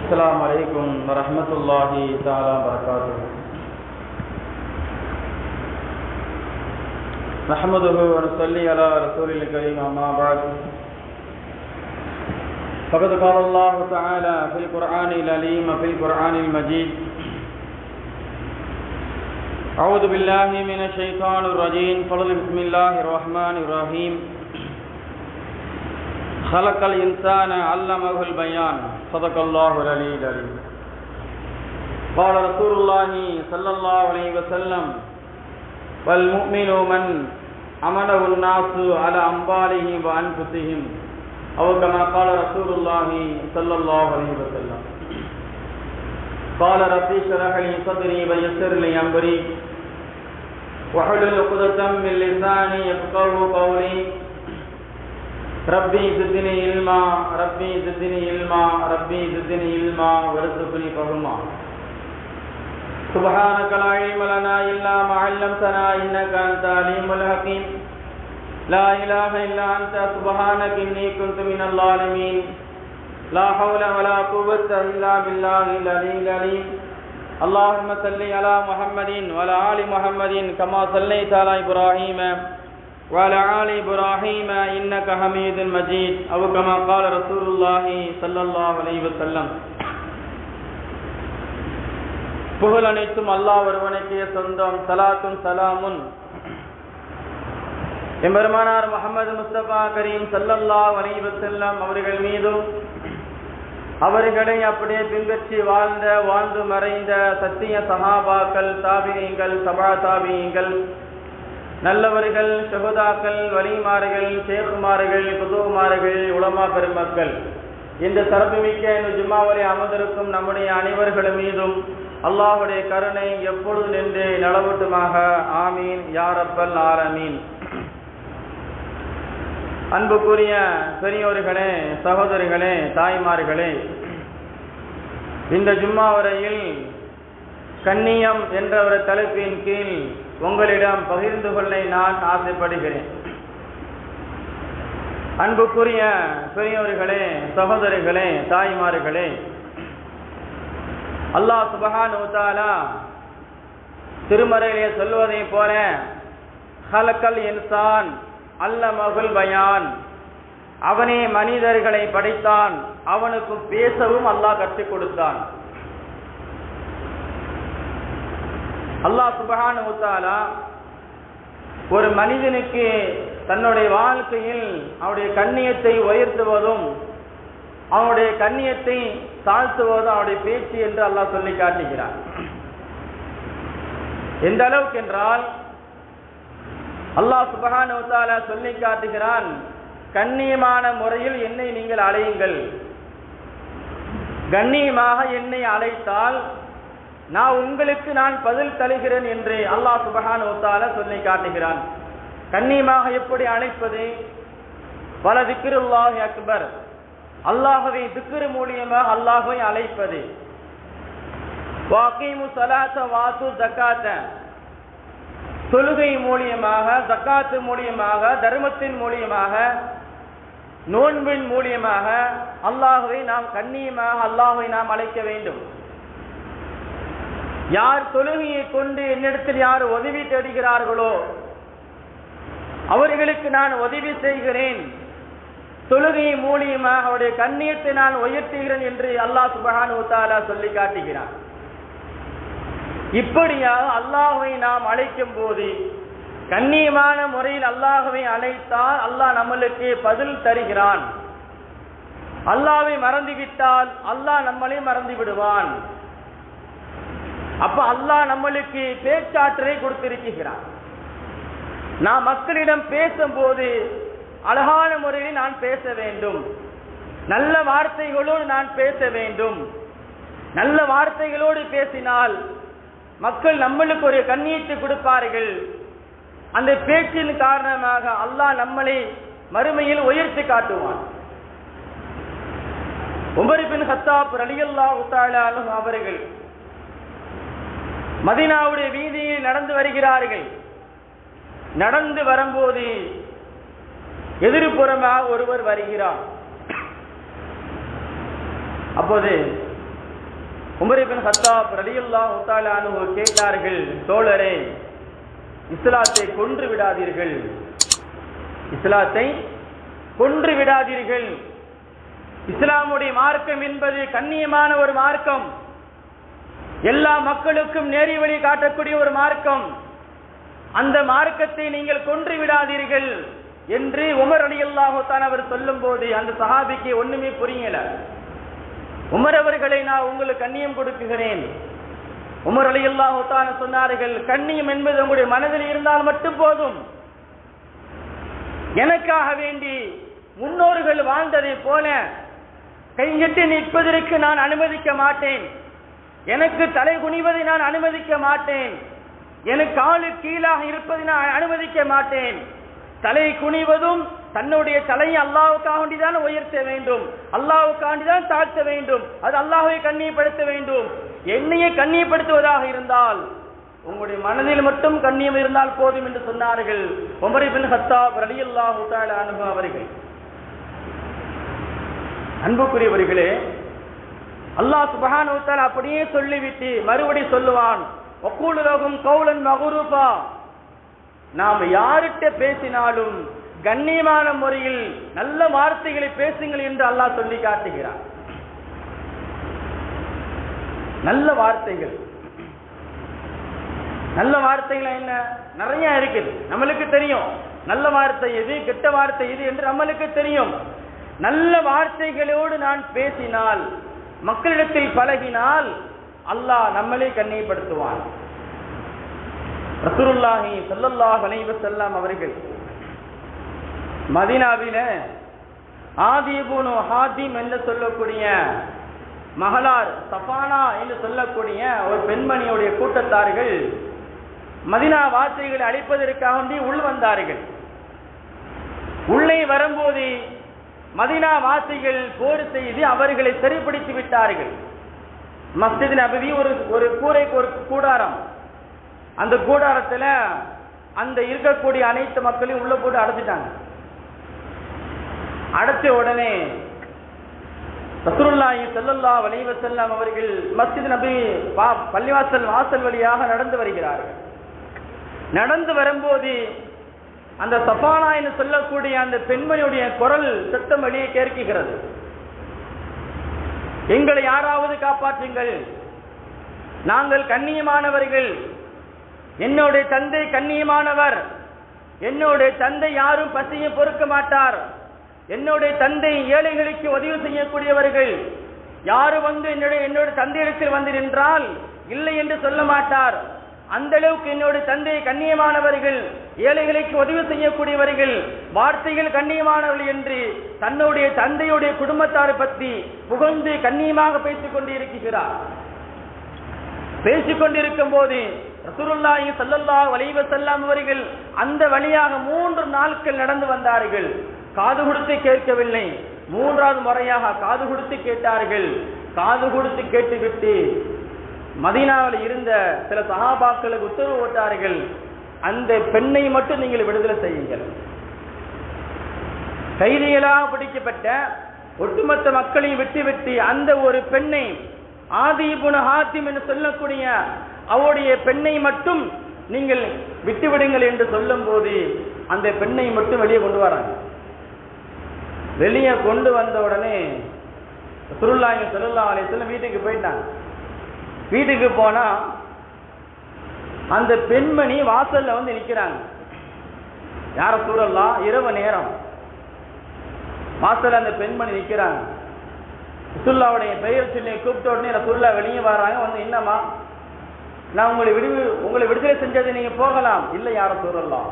السلام عليكم ورحمة الله تعالى وبركاته. نحمده ونصلي على رسول الكريم أما بعد. فقد قال الله تعالى في القرآن العليم في القرآن المجيد: أعوذ بالله من الشيطان الرجيم. بسم الله الرحمن الرحيم. خلق الإنسان علمه البيان. صدق الله العلي العليم. قال رسول الله صلى الله عليه وسلم: والمؤمن من أمنه الناس على أموالهم وأنفسهم، أو كما قال رسول الله صلى الله عليه وسلم. قال ربي اشرح لي صدري ويسر لي أمري واحلل عقدة من لساني يفقهوا قولي. ربي زدني علما ربي زدني علما ربي زدني علما وارزقني فهما. سبحانك لا علم لنا إلا ما علمتنا إنك أنت العليم الحكيم. لا إله إلا أنت سبحانك إني كنت من الظالمين. لا حول ولا قوة إلا بالله العلي العليم. اللهم صل على محمد وعلى آل محمد كما صليت على إبراهيم وعلى آل إبراهيم إنك حميد مجيد. أو كما قال رسول الله صلى الله عليه وسلم. புகழ் அனைத்தும் அல்லாஹ் ஒருவனுக்கே சொந்தம். சலாத்தும் சலாமும் எம்பெருமானார் முஹம்மது முஸ்தபா கரீம் ஸல்லல்லாஹு அலைஹி வஸல்லம் அவர்கள் மீதும், அவர்களை அப்படியே பின்பற்றி வாழ்ந்து மறைந்த சத்திய சஹாபாக்கள், தாபிஈன்கள், தபா தாபிஈன்கள், நல்லவர்கள், ஷஹதாக்கள், வலிமார்கள், ஷேகுமார்கள், குதுமார்கள், உலமா பெருமக்கள், இந்த சிறப்புமிக்க ஜும்மாவிலே அமர்ந்திருக்கும் நம்முடைய அனைவர்கள் மீதும் அல்லாஹ்வுடைய கருணை எப்பொழுது நின்று நிலவட்டுமாக. ஆமீன் யா ரப்பல் ஆலமீன். அன்புக்குரிய பெரியோர்களே, சகோதரிகளே, தாய்மார்களே, இந்த ஜும்மா வரையில் கண்ணியம் என்ற ஒரு தலைப்பின் கீழ் உங்களிடம் பகிர்ந்து கொள்ள நான் ஆசைப்படுகிறேன். அன்புக்குரிய பெரியோர்களே, சகோதரிகளே, தாய்மார்களே, அல்லாஹ் சுப்ஹானஹு வ தஆலா திருமறையிலே சொல்வதை போல ஹலக்கல் இன்சான் அல்லமஹுல் பயான், அவனே மனிதர்களை படைத்தான், அவனுக்கு பேசவும் அல்லாஹ் கற்றுக் கொடுத்தான். அல்லாஹ் சுப்ஹானஹு வ தஆலா ஒரு மனிதனுக்கு தன்னுடைய வாழ்க்கையில் அவனுடைய கண்ணியத்தை உயர்த்துவதும் அவனுடைய கண்ணியத்தை தாழ்த்துவதும் அவனுடைய பேச்சு என்று அல்லாஹ் சொல்லி காட்டுகிறான். எந்த அளவுக்கு என்றால் அல்லாஹ் சுப்ஹானஹு வ தஆலா சொல்லி காட்டுகிறான், கண்ணியமான முறையில் என்னை நீங்கள் அழையுங்கள். கண்ணியமாக என்னை அழைத்தால் நான் உங்களுக்கு பதில் தருகிறேன் என்று அல்லாஹ் சுப்ஹானஹு வ தஆலா சொல்லி காட்டுகிறான். கண்ணியமாக எப்படி அழைப்பது? வல திக்ருல்லாஹி அக்பர், அல்லாஹ்வை திக்ர் மூலமாக அல்லாஹ்வை அழைப்பது. வாகீமு ஸலாத்த வாத்து ஜகாத்த, தொழுகை மூலியமாக, ஜகாத்து மூலியமாக, தர்மத்தின் மூலியமாக, நோன்பின் மூலியமாக அல்லாஹ்வை நாம் கண்ணியமாக அல்லாஹ்வை நாம் அழைக்க வேண்டும். யார் தொழுகையை கொண்டு என்னிடத்தில் யார் உதவி தேடுகிறார்களோ அவர்களுக்கு நான் உதவி செய்கிறேன், தொழுகை மூலியமாக அவருடைய கண்ணியத்தை நான் உயர்த்துகிறேன் என்று அல்லாஹ் சுப்ஹானஹு வ தஆலா சொல்லி காட்டுகிறான். இப்படியாக அல்லாஹ்வை நாம் அழைக்கும் போது, கண்ணியமான முறையில் அல்லாஹ்வை அழைத்தால் அல்லாஹ் நம்மளுக்கு பதில் தருகிறான். அல்லாஹ்வை மறந்துவிட்டால் அல்லாஹ் நம்மளை மறந்து விடுவான். அப்ப அல்லாஹ் நம்மளுக்கு பேச்சாற்றலை கொடுத்திருக்கிறான். நான் மக்களிடம் பேசும்போது அழகான முறையில் நான் பேச வேண்டும், நல்ல வார்த்தைகளோடு நான் பேச வேண்டும். நல்ல வார்த்தைகளோடு பேசினால் மக்கள் நம்மளுக்கு ஒரு கண்ணியத்தை கொடுப்பார்கள். அந்த பேச்சின் காரணமாக அல்லாஹ் நம்மளை மறுமையில் உயர்த்தி காட்டுவான். உமர் பின் கத்தாப் ரலியல்லாஹு தஆலா அன்ஹு அவர்கள் மதீனாவுடைய வீதியில் நடந்து வருகிறார்கள். நடந்து வரும்போது எதிர்ப்புறமாக ஒருவர் வருகிறார். அப்போது உமர் இப்னு கத்தாப் ரலியல்லாஹு தஆலா அன்ஹு கேட்டார்கள், தோழரே, இஸ்லாத்தை கொன்று விடாதீர்கள், இஸ்லாத்தை கொன்று விடாதீர்கள். இஸ்லாமுடைய மார்க்கம் என்பது கண்ணியமான ஒரு மார்க்கம், எல்லா மக்களுக்கும் நேரி வழி காட்டக்கூடிய ஒரு மார்க்கம். அந்த மார்க்கத்தை நீங்கள் கொன்று விடாதீர்கள் என்று உமர் ரலியல்லாஹு தஆலா அவர் சொல்லும் போது அந்த சஹாபிக்கு ஒண்ணுமே புரியல. உமர் அவர்களை நான் உங்களுக்கு கண்ணியம் கொடுக்குகிறேன். உமர் ரலியல்லாஹு தஆலா சொன்னார்கள், கண்ணியம் என்பது உங்களுடைய மனதில் இருந்தால் மட்டும் போதும். எனக்காக வேண்டி முன்னோர்கள் வாழ்ந்ததை போல கைகட்டி நிற்பதற்கு நான் அனுமதிக்க மாட்டேன், எனக்கு தலை குனிவதை நான் அனுமதிக்க மாட்டேன், எனக்கு ஆளு கீழாக இருப்பதை நான் அனுமதிக்க மாட்டேன். தலை குனிவதும் தன்னுடைய தலையை அல்லாஹ்வுக்காக வேண்டிதான் உயர்த்த வேண்டும், அல்லாஹ்வுக்காக வேண்டிதான் தாழ்த்த வேண்டும், அது அல்லாஹ்வை கண்ணியப்படுத்த வேண்டும். என்னையே கண்ணியப்படுத்துவதாக இருந்தால் உங்களுடைய மனதில் மட்டும் கண்ணியம் இருந்தால் போதும் என்று சொன்னார்கள் உமர் இப்னு கத்தாப் ரலியல்லாஹு தஆலா அன்ஹு அவர்கள். அன்புக்குரியவர்களே, அல்லாஹ் சுப்ஹானஹு வ தஆலா அப்படியே சொல்லிவிட்டு மறுபடி சொல்லுவான், வக்கூலு லஹும் கௌலன் மக்ரூஃபா. நாம் யார்கிட்ட பேசினாலும் கண்ணியமான முறையில் நல்ல வார்த்தைகளை பேசுங்கள் என்று அல்லாஹ் சொல்லி காட்டுகிறார். நல்ல வார்த்தைகள், நல்ல வார்த்தைகள் என்ன நிறைய இருக்குது, நம்மளுக்கு தெரியும். நல்ல வார்த்தை எது, கெட்ட வார்த்தை எது என்று நம்மளுக்கு தெரியும். நல்ல வார்த்தைகளோடு நான் பேசினால், மக்களிடத்தில் பழகினால் அல்லாஹ் நம்மளை கண்ணியப்படுத்துவான். ரசூலுல்லாஹி ஸல்லல்லாஹு அலைஹி வஸல்லம் அவர்கள் மதீனாவில ஆதி இப்னு ஹாதிம் என்று சொல்லக்கூடிய மகளார் சஃபானா என்று சொல்லக்கூடிய ஒரு பெண்மணியுடைய கூட்டத்தார்கள் மதீனா வாசிகளை அழைப்பதற்காக வேண்டி உள் வந்தார்கள். உள்ளே வரும்போது மதீனா வாசிகள் போர் செய்து அவர்களை சிறைப்பிடித்து விட்டார்கள். மஸ்ஜித் நபவி ஒரு கூரைக்கு ஒரு கூடாரம், அந்த கூடாரத்தில் அந்த இருக்கக்கூடிய அனைத்து மக்களையும் உள்ள போட்டு அடைச்சிட்டாங்க. அடைச்ச உடனே ரசூலுல்லாஹி ஸல்லல்லாஹு அலைஹி வஸல்லம் அவர்கள் மஸ்ஜித் நபவி பள்ளிவாசல் வாசல் வழியாக நடந்து வருகிறார்கள். நடந்து வரும்போது அந்த சஃபானா என்று சொல்லக்கூடிய அந்த பெண்மணியுடைய குரல் சத்தம் வெளியே கேட்கிறது, எங்களை யாராவது காப்பாற்றுங்கள், நாங்கள் கண்ணியமானவர்கள், என்னுடைய தந்தை கண்ணியமானவர், என்னுடைய தந்தை யாரும் பசியை பொறுக்க மாட்டார், என்னுடைய தந்தை ஏழைகளுக்கு உதவி செய்யக்கூடியவர்கள், யாரும் வந்து என்னுடைய தந்தையிடத்தில் வந்து நின்றால் இல்லை என்று சொல்ல மாட்டார், அந்த அளவுக்கு என்னுடைய தந்தை கண்ணியமானவர்கள், ஏழைகளுக்கு உதவி செய்யக்கூடியவர்கள், வார்த்தைகள் கண்ணியமானவர்கள் என்று தன்னுடைய தந்தையுடைய குடும்பத்தாரை பற்றி புகழ்ந்து கண்ணியமாக பேசிக் கொண்டிருக்கிறார். பேசிக் கொண்டிருக்கும் போது ரசூலுல்லாஹி ஸல்லல்லாஹு அலைஹி வஸல்லம் அவர்கள் அந்த வழியாக 3 நாட்கள் நடந்து வந்தார்கள். காது கொடுத்து கேட்கவில்லை, 3வது முறையாக காது கொடுத்து கேட்டார்கள். காது கொடுத்து கேட்டுவிட்டு மதீனாவில் இருந்த சில சஹாபாக்களுக்கு உத்தரவு போட்டார்கள், அந்த பெண்ணை மட்டும் நீங்கள் விடுதலை செய்யுங்கள். கைதிகளாக பிடிக்கப்பட்ட ஒட்டுமொத்த மக்களையும் விட்டு அந்த ஒரு பெண்ணை, ஆதி இப்னு ஹாத்திம் என்று சொல்லக்கூடிய அவருடைய பெண்ணை மட்டும் நீங்கள் விட்டுவிடுங்கள் என்று சொல்லும் போது அந்த பெண்ணை மட்டும் வெளியே கொண்டு வராங்க. வெளியே கொண்டு வந்த உடனே ரசூலுல்லாஹி ஸல்லல்லாஹு அலைஹி வஸல்லம் வீட்டுக்கு போயிட்டாங்க. வீட்டுக்கு போனா அந்த பெண்மணி வாசல்ல வந்து நிக்கிறாங்க. யார சூழல்லாம் இரவு நேரம் வாசல்ல அந்த பெண்மணி நிக்கிறாங்க. ரசூலுல்லாஹ்வுடைய பெயர் சொல்லி கூப்பிட்ட உடனே ரசூலுல்லாஹ் வெளியே வராங்க. வந்து என்னம்மா, நான் உங்களை விடுதலை செஞ்சது நீங்க போகலாம். இல்லை யார சூழல்லாம்,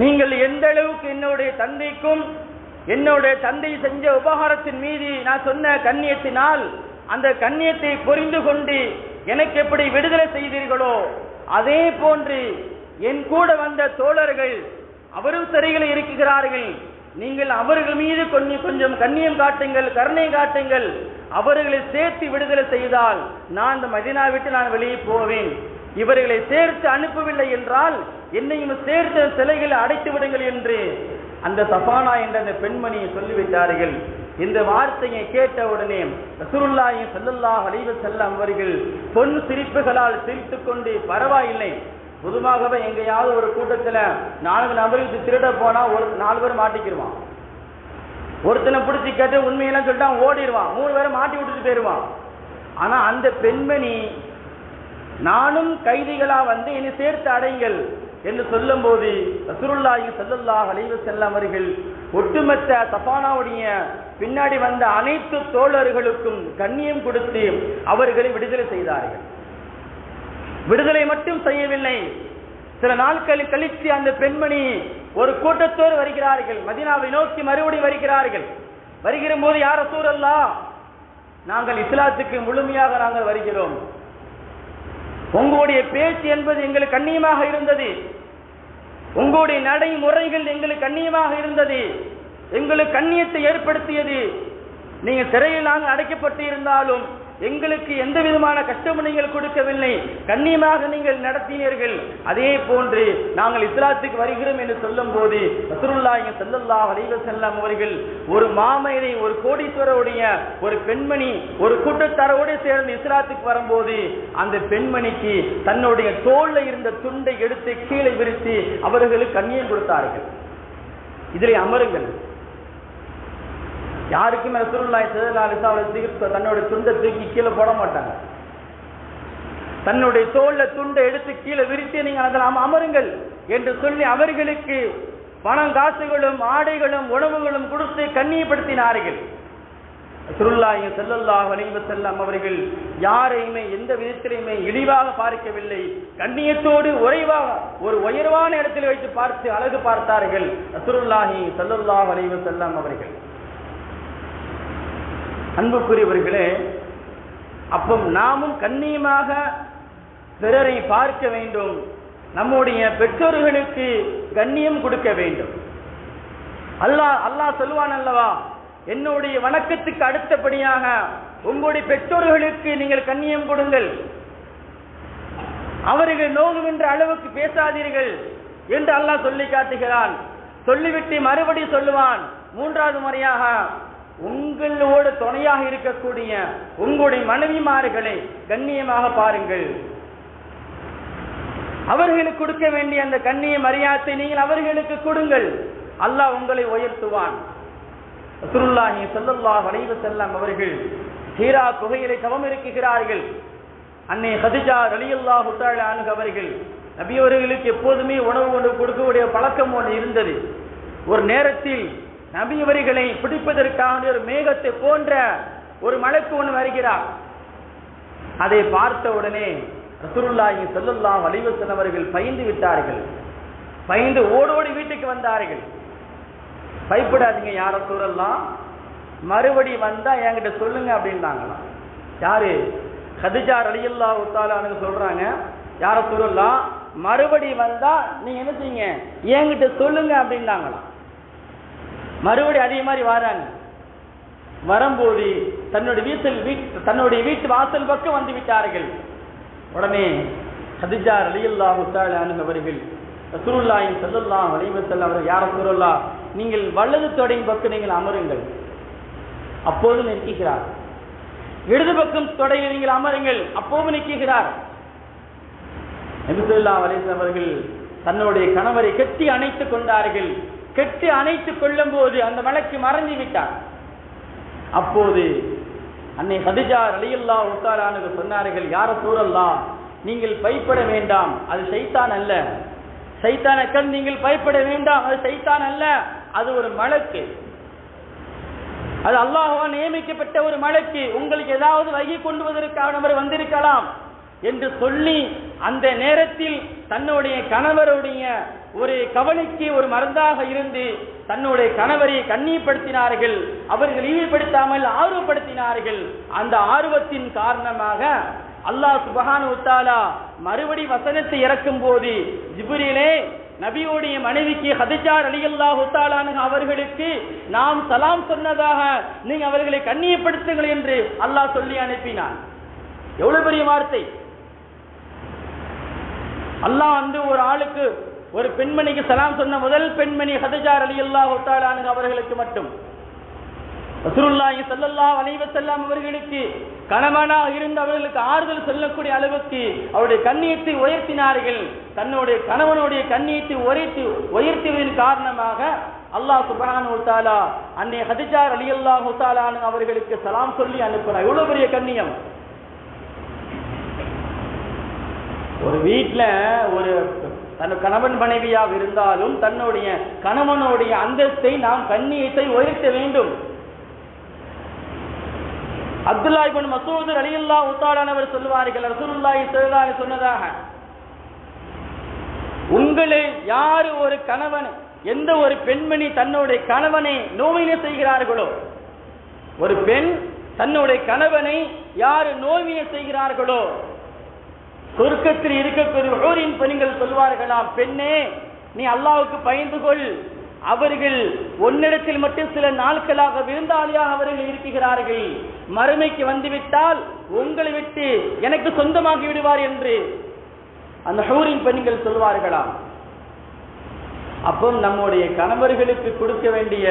நீங்கள் எந்த அளவுக்கு என்னுடைய தந்தைக்கும் என்னுடைய தந்தை செஞ்ச உபகாரத்தின் மீது நான் சொன்ன கண்ணியத்தினால் அந்த கண்ணியத்தை புரிந்து கொண்டு எனக்கு எப்படி விடுதலை செய்தீர்களோ அதே போன்று என் கூட வந்த தோழர்கள் அவரும் சிறையில் இருக்கிறார்கள், நீங்கள் அவர்கள் மீது கொஞ்சம் கண்ணியம் காட்டுங்கள், கருணை காட்டுங்கள், அவர்களை சேர்த்து விடுதலை செய்தால் நான் இந்த மதீனா விட்டு நான் வெளியே போவேன். இவர்களை சேர்த்து அனுப்பவில்லை என்றால் என்னையும் சேர்த்து சிலைகளை அடைத்து விடுங்கள் என்று அந்த சஃபானா என்ற அந்த பெண்மணியை சொல்லிவிட்டார்கள். இந்த வார்த்தையை கேட்டவுடனே ரசூலுல்லாஹி ஸல்லல்லாஹு அலைஹி வஸல்லம் அவர்கள் பொன் சிரிப்புகளால் சிரித்துக் கொண்டு, பரவாயில்லை, பொதுவாகவே எங்கேயாவது ஒரு கூட்டத்தில் 4 நபர்களுக்கு திருட போனா 4 பேர் மாட்டிக்கிடுவான். ஒருத்தனை பிடிச்சி கேட்டு உண்மையெல்லாம் சொல்லிட்டு ஓடிடுவான், 3 பேரை மாட்டி விட்டுட்டு போயிடுவான். ஆனா அந்த பெண்மணி, நானும் கைதிகளா வந்து என்னை சேர்த்து அடைங்கள் என்று சொல்லும் போது ரசூலுல்லாஹி ஸல்லல்லாஹு அலைஹி வஸல்லம் அவர்கள் ஒட்டுமொத்த சஃபானாவுடைய பின்னாடி வந்த அனைத்து தோழர்களுக்கும் கண்ணியம் கொடுத்து அவர்களை விடுதலை செய்தார்கள். விடுதலை மட்டும் செய்யவில்லை, சில நாட்கள் கழித்து அந்த பெண்மணி ஒரு கூட்டத்தோடு வருகிறார்கள், மதீனாவை நோக்கி மறுபடி வருகிறார்கள். வருகிற போது, யா ரசூலல்லாஹ், நாங்கள் இஸ்லாத்துக்கு முழுமையாக நாங்கள் வருகிறோம், உங்களுடைய பேச்சு என்பது எங்களுக்கு கண்ணியமாக இருந்தது, உங்களுடைய நடைமுறைகள் எங்களுக்கு கண்ணியமாக இருந்தது, எங்களுக்கு கண்ணியத்தை ஏற்படுத்தியது. நீங்க சிறையில் நாங்கள் அடைக்கப்பட்டு இருந்தாலும் எங்களுக்கு எந்த விதமான கஷ்டமும் நீங்கள் கொடுக்கவில்லை, கண்ணியமாக நீங்கள் நடத்தினீர்கள். அதே போன்று நாங்கள் இஸ்லாத்துக்கு வருகிறோம் என்று சொல்லும் போது ரசூலுல்லாஹி ஸல்லல்லாஹு அலைஹி வஸல்லம் அவர்கள் ஒரு மாமேதை, ஒரு கோடீஸ்வரருடைய ஒரு பெண்மணி ஒரு கூட்டத்தாரோடு சேர்ந்து இஸ்லாத்துக்கு வரும்போது அந்த பெண்மணிக்கு தன்னுடைய தோளில் இருந்த துண்டை எடுத்து கீழே விரித்து அவர்களுக்கு கண்ணியம் கொடுத்தார்கள். இதிலே அமருங்கள். யாருக்கும் ரசூலுல்லாஹி ஸல்லல்லாஹு அலைஹி வஸல்லம் தன்னுடைய துண்டை தூக்கி கீழே போட மாட்டாங்க. தன்னுடைய தோல்ல துண்டை எடுத்து கீழே விரித்து நீங்கள் அதில் அமருங்கள் என்று சொல்லி அவர்களுக்கு பணம், காசுகளும், ஆடைகளும், உணவுகளும் கொடுத்து கண்ணியப்படுத்தினார்கள். ரசூலுல்லாஹி ஸல்லல்லாஹு அலைஹி வஸல்லம் அவர்கள் யாரையுமே எந்த விதத்திலுமே இழிவாக பார்க்கவில்லை, கண்ணியத்தோடு உறைவாக ஒரு உயர்வான இடத்தில் வைத்து பார்த்து அழகு பார்த்தார்கள் ரசூலுல்லாஹி ஸல்லல்லாஹு அலைஹி வஸல்லம் அவர்கள். அன்புக்குரியவர்களே, அப்போ நாமும் கண்ணியமாக பிறரை பார்க்க வேண்டும், நம்முடைய பெற்றோர்களுக்கு கண்ணியம் கொடுக்க வேண்டும். அல்லாஹ் சொல்வான் அல்லவா, என்னுடைய வணக்கத்துக்கு அடுத்தபடியாக உங்களுடைய பெற்றோர்களுக்கு நீங்கள் கண்ணியம் கொடுங்கள், அவர்கள் நோகுகின்ற அளவுக்கு பேசாதீர்கள் என்று அல்லாஹ் சொல்லி காட்டுகிறான். சொல்லிவிட்டு மறுபடி சொல்லுவான், 3வது முறையாக, உங்களோடு துணையாக இருக்கக்கூடிய உங்களுடைய மனைவிமார்களை கண்ணியமாக பாருங்கள், அவர்களுக்கு கொடுக்க வேண்டிய அந்த கண்ணிய மரியாதை நீங்கள் அவர்களுக்கு கொடுங்கள், அல்லாஹ் உங்களை உயர்த்துவான். ரசூலுல்லாஹி ஸல்லல்லாஹு அலைஹி வஸல்லம் அவர்கள் ஹீரா குகையிலே தவம் இருக்குகிறார்கள். அன்னை கதீஜா ரலியல்லாஹு தஆலா அன்ஹா அவர்கள் நபி அவர்களுக்கு எப்போதுமே உணவு கொண்டு கொடுக்கக்கூடிய பழக்கம் ஒன்று இருந்தது. ஒரு நேரத்தில் நபி அவர்களை பிடிப்பதற்காக ஒரு மேகத்தை போன்ற ஒரு மலக்கு ஒன்று வருகிறார். அதை பார்த்த உடனே ரசூலுல்லாஹி ஸல்லல்லாஹு அலைஹி வஸல்லம் அவர்கள் பயந்து விட்டார்கள். பயந்து ஓடோடி வீட்டுக்கு வந்தார்கள். பயப்படாதீங்க யா ரசூலல்லாஹ், மறுபடி வந்தா என்கிட்ட சொல்லுங்க அப்படின்னாங்களாம். யாரு? கதீஜா ரலியல்லாஹு தஆலா அன்ஹா சொல்றாங்க, யா ரசூலல்லாஹ், மறுபடி வந்தா நீங்க என்ன செய்யுங்க, என்கிட்ட சொல்லுங்க அப்படின்னாங்களாம். மறுபடி அதே மாதிரி வராங்க. வரும்போது தன்னுடைய வீட்டு வாசல் பக்கம் வந்து விட்டார்கள். உடனே கதீஜா ரலியல்லாஹு தஆலா அன்ஹா அவர்கள் ரசூலுல்லாஹி ஸல்லல்லாஹு அலைஹி வஸல்லம் அவர்கள், யா ரசூலல்லாஹ், நீங்கள் வலது தொடையின் பக்கம் நீங்கள் அமருங்கள். அப்போது நிற்கிறார். இடது பக்கம் தொடையில் நீங்கள் அமருங்கள். அப்போது நிற்கிறார். நபி ஸல்லல்லாஹு அலைஹி வஸல்லம் அவர்கள் தன்னுடைய கணவரை கட்டி அணைத்துக் கொண்டார்கள். கட்டி அணைத்துக் கொள்ளும் போது அந்த மலக்கு மறைந்து விட்டார். அப்போது அன்னை கதீஜா ரலியல்லாஹு தஆலா அன்ஹா சொன்னார்கள், யா ரசூலல்லாஹ், நீங்கள் பயப்பட வேண்டாம், அது ஷைத்தான் அல்ல. ஷைத்தானை கண்டு நீங்கள் பயப்பட வேண்டாம், அது ஷைத்தான் அல்ல, அது ஒரு மலக்கு, அது அல்லாஹ்வால் நியமிக்கப்பட்ட ஒரு மலக்கு, உங்களுக்கு ஏதாவது வகி கொண்டு வருவதற்காக அவர் வந்திருக்கலாம் என்று சொல்லி அந்த நேரத்தில் தன்னுடைய கணவருடைய ஒரு கவலைக்கு ஒரு மருந்தாக இருந்து தன்னுடைய கணவரை கண்ணியப்படுத்தினார்கள். அவர்கள் ஈடுபடுத்தாமல் ஆர்வப்படுத்தினார்கள். அந்த ஆர்வத்தின் காரணமாக அல்லாஹ் சுப்ஹானஹு வ தஆலா மறுபடி வசனத்தை இறக்கும் போது, ஜிப்ரீலே, நபியுடைய மனைவிக்கு கதீஜா ரலியல்லாஹு தஆலா அன்ஹா அவர்களுக்கு நாம் சலாம் சொன்னதாக நீங்க அவர்களை கண்ணியப்படுத்துங்கள் என்று அல்லாஹ் சொல்லி அனுப்பினான். எவ்வளவு பெரிய வார்த்தை! அல்லாஹ் ஒரு ஆளுக்கு, ஒரு பெண்மணிக்கு சலாம் சொன்ன முதல் பெண்மணி கதீஜா ரலியல்லாஹு தஆலா அன்ஹா அவர்களுக்கு மட்டும். ரசூலுல்லாஹி ஸல்லல்லாஹு அலைஹி வஸல்லம் அவர்களுக்கு கணவனாக இருந்து அவர்களுக்கு ஆறுதல் சொல்லக்கூடிய அளவுக்கு அவருடைய கண்ணியத்தை உயர்த்தினார்கள். தன்னுடைய கணவனுடைய கண்ணியத்தை உயர்த்தியதன் காரணமாக அல்லாஹ் சுப்ஹானஹு வ தஆலா அன்னை ஹதீஜா ரலியல்லாஹு தஆலா அவர்களுக்கு சலாம் சொல்லி அனுப்பினார். இவ்வளவு பெரிய கண்ணியம். ஒரு வீட்டில் ஒரு தன் கணவன் மனைவியாக இருந்தாலும் தன்னுடைய கணவனுடைய அந்தஸ்தை நாம் கண்ணியத்தை உயர்த்த வேண்டும். அப்துல்லா இப்னு மஸ்ஊத் ரலியல்லாஹு தஆலா அவர் சொல்வார்கள், ரசூலுல்லாஹி ஸல்லல்லாஹு அலைஹி சொன்னதாக, உங்களை யார் ஒரு கணவன் எந்த ஒரு பெண்மணி தன்னுடைய கணவனை நோவினை செய்கிறார்களோ, ஒரு பெண் தன்னுடைய கணவனை யார் நோவினை செய்கிறார்களோ, சொர்க்கத்தில் இருக்கக்கூடிய ஊரின் பெண்கள் சொல்வார்களாம், பெண்ணே நீ அல்லாஹ்வுக்கு பயந்து கொள், அவர்கள் உன்னிடத்தில் மட்டும் சில நாட்களாக விருந்தாளியாக அவர்கள் இருக்கிறார்கள், மறுமைக்கு வந்துவிட்டால் உங்களை விட்டு எனக்கு சொந்தமாகி விடுவார் என்று அந்த ஹூரின் பெண்கள் சொல்வார்களாம். அப்போ நம்முடைய கணவர்களுக்கு கொடுக்க வேண்டிய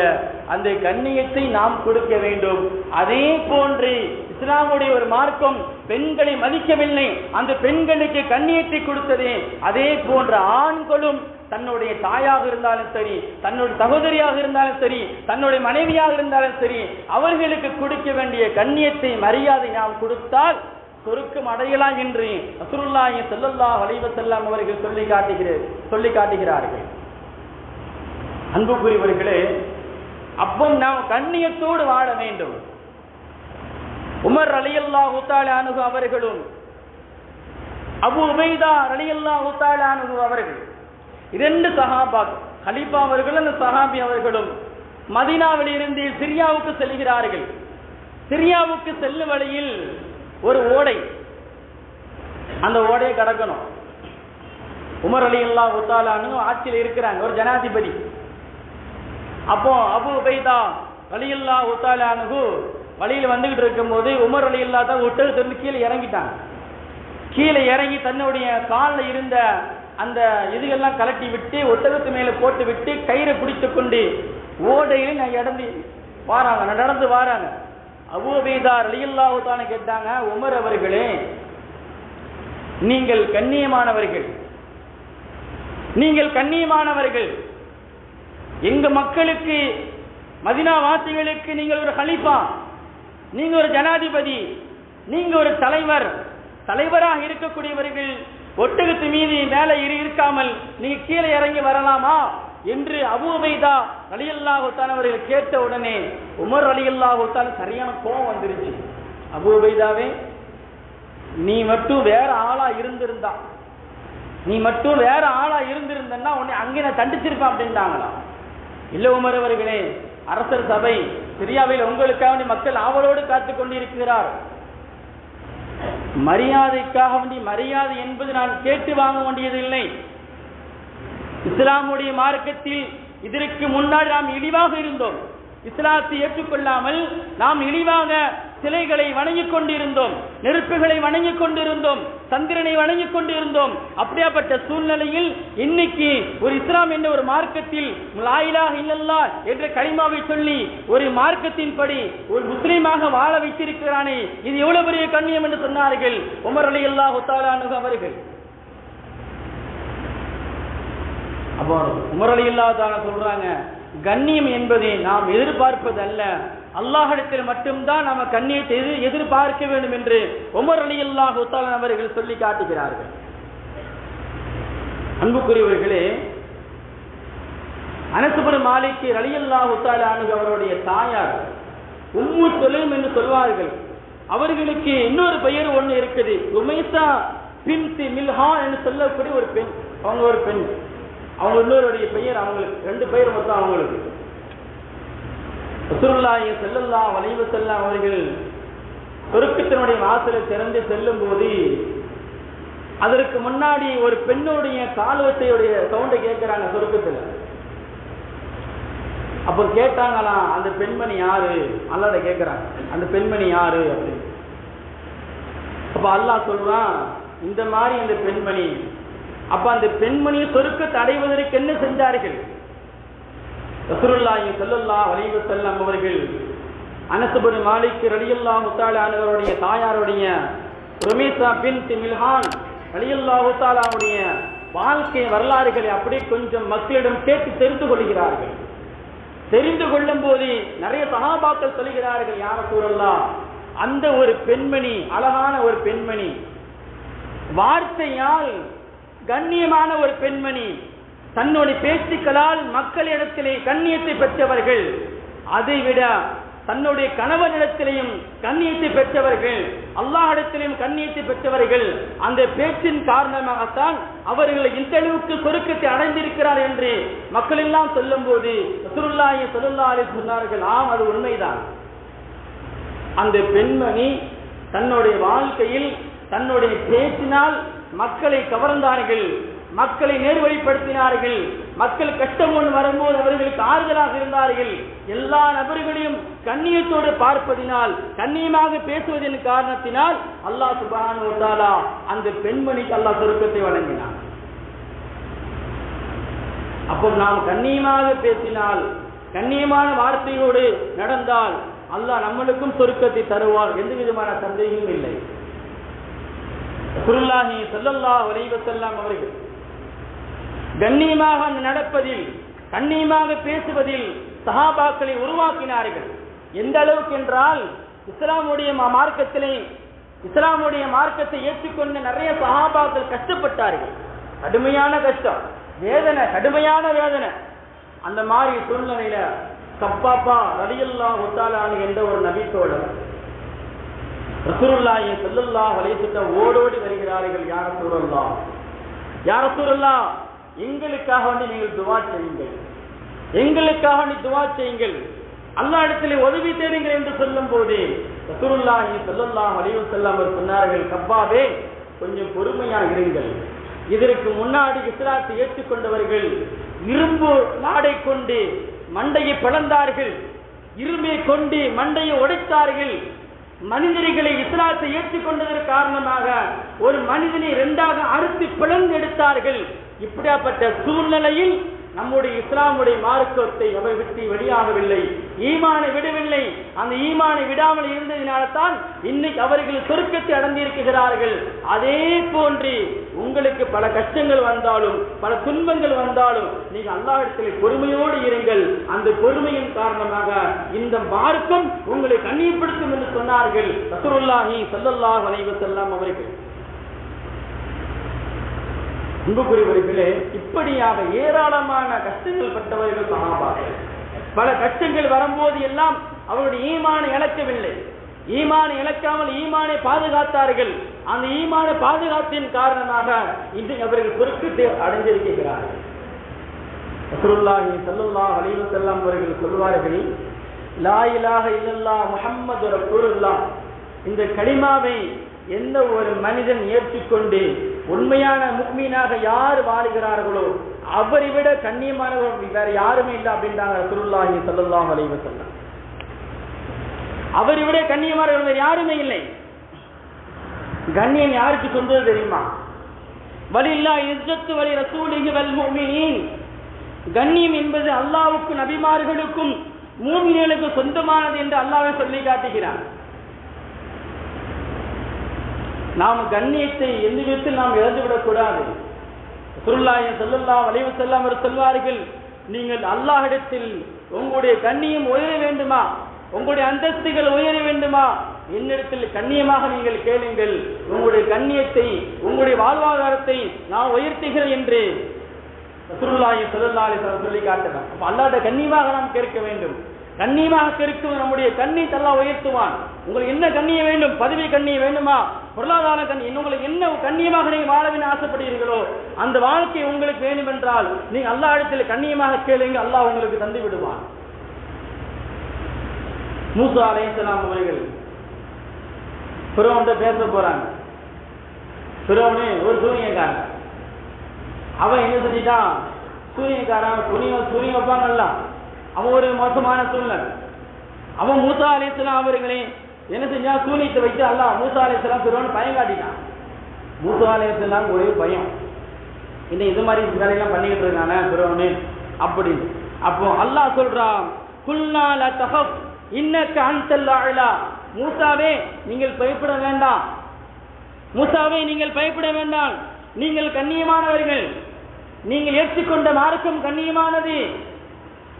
அந்த கண்ணியத்தை நாம் கொடுக்க வேண்டும். அதே போன்று இஸ்லாமுடைய ஒரு மார்க்கம் பெண்களை மதிக்கவில்லை, அந்த பெண்களுக்கு கண்ணியத்தை கொடுத்ததே. அதே போன்ற ஆண்களும் தன்னுடைய தாயாக இருந்தாலும் சரி, தன்னுடைய சகோதரியாக இருந்தாலும் சரி, தன்னுடைய மனைவியாக இருந்தாலும் சரி, அவர்களுக்கு கொடுக்க வேண்டிய கண்ணியத்தை மரியாதை நாம் கொடுத்தால் சொர்க்கம் அடையலாம் என்று ரசூலுல்லாஹி ஸல்லல்லாஹு அலைஹி வஸல்லம் அவர்கள் சொல்லி காட்டுகிறார்கள். அன்புக்குரியவர்களே, அப்போ நாம் கண்ணியத்தோடு வாழ வேண்டும். உமர் ரலியல்லாஹு தஆலா அன்ஹு அவர்களும் அபூ உபைதா ரலியல்லாஹு தஆலா அன்ஹு அவர்கள், இரண்டு சஹாபா, கலீஃபா அவர்களும் அந்த சஹாபி அவர்களும் மதீனாவில் இருந்து சிரியாவுக்கு செல்கிறார்கள். சிரியாவுக்கு செல்லும் வழியில் ஒரு ஓடை, அந்த ஓடையை கடக்கணும். உமர் ரலியல்லாஹு தஆலா அன்ஹு ஆட்சியில் இருக்கிறாங்க, ஒரு ஜனாதிபதி. அப்போ அபூ உபைதா ரலியல்லாஹு தஆலா அன்ஹு வழியில் வந்துகிட்டு இருக்கும்போது உமர் ரலியல்லாஹு தஆலா ஒட்டகத்திலிருந்து கீழே இறங்கிட்டாங்க. கீழே இறங்கி தன்னுடைய காலில் இருந்த அந்த இதுகெல்லாம் கலட்டி விட்டு ஒட்டகத்து மேலே போட்டு விட்டு கயிறை பிடித்து கொண்டு ஓடையில் நடந்து வாராங்க. அபூ உபைதா ரலியல்லாஹு தஆலா கேட்டாங்க, உமர் அவர்களே, நீங்கள் கண்ணியமானவர்கள், எங்க மக்களுக்கு மதீனா வாசிகளுக்கு நீங்கள் ஒரு கலீஃபா, நீங்க ஒரு ஜனாதிபதி, நீங்க ஒரு தலைவராக இருக்கக்கூடியவர்கள் ஒட்டகத்து மீது மேலே இருக்காமல் நீங்க கீழே இறங்கி வரலாமா என்று அபூ உபைதா ரலியல்லாஹு தஆலா அவர்கள் கேட்ட உடனே உமர் ரலியல்லாஹு தஆலா சரியான கோபம் வந்துருச்சு. அபூ உபைதாவே, நீ மட்டும் வேற ஆளா இருந்திருந்தா உன்னை அங்கே நான் தண்டிச்சிருப்பேன் அப்படின்ட்டாங்களா. இல்ல உமர் அவர்களே, அரசர் சபை சிரியாவில் உங்களுக்காக மக்கள் ஆவலோடு காத்துக் கொண்டிருக்கிறார். மரியாதைக்காக வேண்டிய மரியாதை என்பது நான் கேட்டு வாங்க வேண்டியதில்லை. இஸ்லாமுடைய மார்க்கத்தில் இதற்கு முன்னாடி நாம் இழிவாக இருந்தோம். இஸ்லாத்தை ஏற்றுக்கொள்ளாமல் நாம் இழிவாக சிலைகளை வணங்கிக் கொண்டிருந்தோம், நெருப்புகளை வணங்கிக் கொண்டிருந்தோம், சந்திரனை வணங்கிக் கொண்டிருந்தோம். அப்படியாப்பட்ட சூழ்நிலையில் இன்னைக்கு ஒரு இஸ்லாம் என்ற ஒரு மார்க்கத்தில் லா இலாஹ இல்லல்லாஹ் என்ற கலிமாவை சொல்லி ஒரு மார்க்கத்தின்படி ஒரு முஸ்லீமாக வாழ வைத்திருக்கிறானே, இது எவ்வளவு பெரிய கண்ணியம் என்று சொன்னார்கள் உமர் ரலியல்லாஹு தஆலா அன்ஹு அவர்கள். அப்போ உமர் ரலியல்லாஹு தஆலா சொல்றாங்க, கண்ணியம் என்பதை நாம் எதிர்பார்ப்பது அல்ல, அல்லாஹ்விடத்தில் மட்டும்தான் நாம கண்ணியத்தை எதிர்பார்க்க வேண்டும் என்று உமர் ரலியல்லாஹு தஆலா அவர்கள் சொல்லி காட்டுகிறார்கள். அன்புக்குரியவர்களே, அனஸ் இப்னு மாலிக் ரலியல்லாஹு தஆலா அன்ஹு அவருடைய தாயார் உம்மு சுலைம் என்று சொல்வார்கள். அவர்களுக்கு இன்னொரு பெயர் ஒன்று இருக்குது, உமைசா பின்த் மில்ஹான் என்று சொல்லக்கூடிய ஒரு பெண். அவங்க ஒரு பெண், அவங்க இன்னொருடைய பெயர், அவங்களுக்கு ரெண்டு பெயர் மொத்தம். அவங்களுக்கு ரசூலுல்லாஹி ஸல்லல்லாஹு அலைஹி வஸல்லம் அவர்கள் சொர்க்கத்தினுடைய வாசலை திறந்து செல்லும் போது அதற்கு முன்னாடி ஒரு பெண்ணுடைய கால்வத்தையுடைய சவுண்டை கேட்கிறாங்க சொர்க்கத்தில். அப்போ கேட்டாங்களாம், அந்த பெண்மணி யாரு? அல்லாஹ்ட கேட்கிறாங்க, அந்த பெண்மணி யாரு அப்படின்னு. அப்ப அல்லாஹ் சொல்றான், இந்த மாதிரி அந்த பெண்மணி. அப்ப அந்த பெண்மணியை சொர்க்கத்தை அடைவதற்கு என்ன செஞ்சார்கள்? ரசூலுல்லாஹி ஸல்லல்லாஹு அலைஹி வஸல்லம் அவர்கள் அனஸ் இப்னு மாலிக் ரலியல்லாஹு தஆலா அன்ஹுடைய தாயாருடைய ருமைஸா பின்த் மில்ஹான் ரலியல்லாஹு தஆலாவுடைய வாழ்க்கை வரலாறுகளை அப்படியே கொஞ்சம் மக்களிடம் கேட்டு தெரிந்து கொள்கிறார்கள். தெரிந்து கொள்ளும் போது நிறைய சஹாபாக்கள் சொல்கிறார்கள், யா ரசூலல்லாஹ், அந்த ஒரு பெண்மணி, அழகான ஒரு பெண்மணி, வார்த்தையால் கண்ணியமான ஒரு பெண்மணி, தன்னுடைய பேச்சுக்களால் மக்களிடத்திலே கண்ணியத்தை பெற்றவர்கள், அதைவிட தன்னுடைய கணவனிடத்திலேயும் கண்ணியத்தை பெற்றவர்கள், அல்லாஹ்விடத்திலேயும் கண்ணியத்தை பெற்றவர்கள். அந்த பேச்சின் காரணமாகத்தான் அவர்கள் இந்த அளவுக்கு சொர்க்கத்தை அடைந்திருக்கிறார் என்று மக்கள் எல்லாம் சொல்லும் போது ரசூலுல்லாஹி ஸல்லல்லாஹு அலைஹி வஸல்லம் சொன்னார்கள், ஆம், அது உண்மைதான். அந்த பெண்மணி தன்னுடைய வாழ்க்கையில் தன்னுடைய பேச்சினால் மக்களை கவர்ந்தார்கள், மக்களை நேர்வழிப்படுத்தினார்கள், மக்கள் கஷ்டம் ஒன்று வரும்போது அவர்களுக்கு ஆறுதலாக இருந்தார்கள். எல்லா நபர்களையும் கண்ணியத்தோடு பார்ப்பதினால், கண்ணியமாக பேசுவதன் காரணத்தினால் அல்லாஹ் சுப்ஹானஹு வ தஆலா அந்த பெண்மணிக்கு அல்லாஹ் சொர்க்கத்தை வழங்கினார். அப்போ நாம் கண்ணியமாக பேசினால், கண்ணியமான வார்த்தையோடு நடந்தால் அல்லாஹ் நம்மளுக்கும் சொர்க்கத்தை தருவார், எந்த விதமான சந்தேகமும் இல்லை. ரசூலுல்லாஹி ஸல்லல்லாஹு அலைஹி வஸல்லம் அவர்கள் கண்ணியமாக நடப்பதில், கண்ணியமாக பேசுவதில் சஹாபாக்களை உருவாக்கினார்கள். எந்த அளவுக்கு என்றால், இஸ்லாமுடைய மார்க்கத்தை ஏற்றுக்கொண்ட நிறைய சஹாபாக்கள் கஷ்டப்பட்டார்கள். கடுமையான கஷ்டம், வேதனை, கடுமையான வேதனை. அந்த மாதிரி சூழ்நிலையில கப்பாப்பா ரலியல்லாஹு தஆலா அன்ஹு என்ற ஒரு நபித்தோழர் ரசூலுல்லாஹி ஸல்லல்லாஹு அலைஹி வஸல்லம் ஓடோடி வருகிறார்கள். யா ரசூலல்லாஹ், யா ரசூலல்லாஹ், எங்களுக்காக வேண்டி நீங்கள் துஆ செய்யுங்கள், எங்களுக்காக வேண்டி துஆ செய்யுங்கள், அல்லாஹ்விடத்திலே உதவி தேடுங்கள் என்று சொல்லும் போது ரசூலுல்லாஹி ஸல்லல்லாஹு அலைஹி வஸல்லம் அவர் சொன்னார்கள், கப்பாவே, கொஞ்சம் பொறுமையாக இருங்கள். இதற்கு முன்னாடி இஸ்லாத்தை ஏற்றுக்கொண்டவர்கள் இரும்பு நாடை கொண்டு மண்டையை பிளந்தார்கள், இரும்பை கொண்டு மண்டையை உடைத்தார்கள். மனிதர்களை இஸ்லாத்தை ஏற்றுக்கொண்டதற்கு காரணமாக ஒரு மனிதனை இரண்டாக அறுத்து பிளந்து எடுத்தார்கள். இப்படியாப்பட்ட சூழ்நிலையில் நம்முடைய இஸ்லாமுடைய மார்க்கத்தை அவை விட்டு வெளியாகவில்லை, ஈமானை விடவில்லை. அந்த ஈமானை விடாமல் இருந்ததினால்தான் இன்னைக்கு அவர்கள் சொர்க்கத்தை அடைந்திருக்கிறார்கள். அதே போன்று உங்களுக்கு பல கஷ்டங்கள் வந்தாலும், பல துன்பங்கள் வந்தாலும் நீங்கள் அல்லாஹ்விடத்தில் பொறுமையோடு இருங்கள். அந்த பொறுமையின் காரணமாக இந்த மார்க்கம் உங்களை கண்ணியப்படுத்தும் என்று சொன்னார்கள் ரசூலுல்லாஹி ஸல்லல்லாஹு அலைஹி வஸல்லம் அவர்கள். அன்புக்குரியவர்களே, இப்படியாக ஏராளமான கஷ்டங்கள் பட்டவர்கள் சஹாபாக்கள். பல கஷ்டங்கள் வரும்போது எல்லாம் அவருடைய ஈமானை இழக்கவில்லை, ஈமானை இழக்காமல் ஈமானை பாதுகாத்தார்கள். அந்த ஈமானை பாதுகாத்தின் காரணமாக இன்று அவர்கள் சொர்க்கத்தை அடைந்திருக்கிறார்கள். ரசூலுல்லாஹி ஸல்லல்லாஹு அலைஹி வஸல்லம் அவர்கள் சொல்வார்கள், லா இலாஹ இல்லல்லாஹ் முஹம்மது ரசூலுல்லாஹ், இந்த கலிமாவை எந்த ஒரு மனிதன் ஏற்றுக்கொண்டு உண்மையான முஃமினாக யார் வாழ்கிறார்களோ அவரை விட கண்ணியமானவர் வேற யாருமே இல்லை அப்படின்றாங்க ரசூலுல்லாஹி ஸல்லல்லாஹு அலைஹி வஸல்லம். அவரை விட கண்ணியமானவர் வேற யாருமே இல்லை. கண்ணியம் யாருக்கு சொந்தது தெரியுமா? வலில்லாஹி இஸ்ஸத்து வலி ரசூலிஹி வல் முஃமினீன். கண்ணியம் என்பது அல்லாஹ்வுக்கும் நபிமார்களுக்கும் மூமின்களுக்கு சொந்தமானது என்று அல்லாஹ்வே சொல்லி காட்டுகிறார். நாம் கண்ணியத்தை எந்த விதத்தில் நாம் இழந்துவிடக் கூடாது. ரசூலுல்லாஹி ஸல்லல்லாஹு அலைஹி வஸல்லம் அவர் சொல்வார்கள், நீங்கள் அல்லாஹ்விடத்தில் உங்களுடைய கண்ணியம் உயர வேண்டுமா, உங்களுடைய அந்தஸ்துகள் உயர வேண்டுமா, என்னிடத்தில் கண்ணியமாக நீங்கள் கேளுங்கள், உங்களுடைய கண்ணியத்தை, உங்களுடைய வாழ்வாதாரத்தை நான் உயர்த்துகிறேன் என்று ரசூலுல்லாஹி ஸல்லல்லாஹு அலைஹி வஸல்லம் சொல்லி காட்டினார். அப்ப அல்லாஹ்விட கண்ணியமாக நாம் கேட்க வேண்டும். கண்ணியமாக கேட்கும் நம்முடைய கண்ணியத்தை அல்லாஹ் உயர்த்துவான். உங்களுக்கு என்ன கண்ணியம் வேண்டும்? பதவி கண்ணியம் வேண்டுமா, பொருளாதார கண்ணியம், உங்களுக்கு என்ன கண்ணியமாக நீங்கள் வாழவேன்னு ஆசைப்படுகிறீர்களோ அந்த வாழ்க்கை உங்களுக்கு வேண்டும் என்றால் நீங்க அல்லாஹ்விடத்தில் கண்ணியமாக கேளுங்க, அல்லாஹ் உங்களுக்கு தந்து விடுவான். மூசா அலைஹிஸ்ஸலாம் அவர்கள் ஃபிரௌன்கிட்ட பேச போறாங்க. ஃபிரௌன் ஒரு சூரியக்காரன். அவன் என்ன செஞ்சிட்டான்? சூரியக்காரன் சூரியன் வைப்பாங்கல்ல, அவன் ஒரு மோசமான சூழ்நிலை. அவன் மூசா அலைஹிஸ்ஸலாம் அவர்களே என்ன செஞ்சா? சூனியத்தை வைத்து அல்லாஹ் மூசா அலைஹிஸ்ஸலாம் ஃபிரௌன் பயம் காட்டினான். மூசா அலைஹிஸ்ஸலாம் ஒரே பயம், இன்னும் இது மாதிரி வேலையெல்லாம் பண்ணிக்கிட்டு இருக்கானே ஃபிரௌன் அப்படின்னு. அப்போ அல்லாஹ் சொல்றான், குல்னா லா தஹப் இன்னக்க அன்தல் அலா, மூசாவே நீங்கள் பயப்பட வேண்டாம், மூசாவே நீங்கள் பயப்பட வேண்டாம், நீங்கள் கண்ணியமானவர்கள், நீங்கள் ஏற்றுக்கொண்ட மார்க்கம் கண்ணியமானது,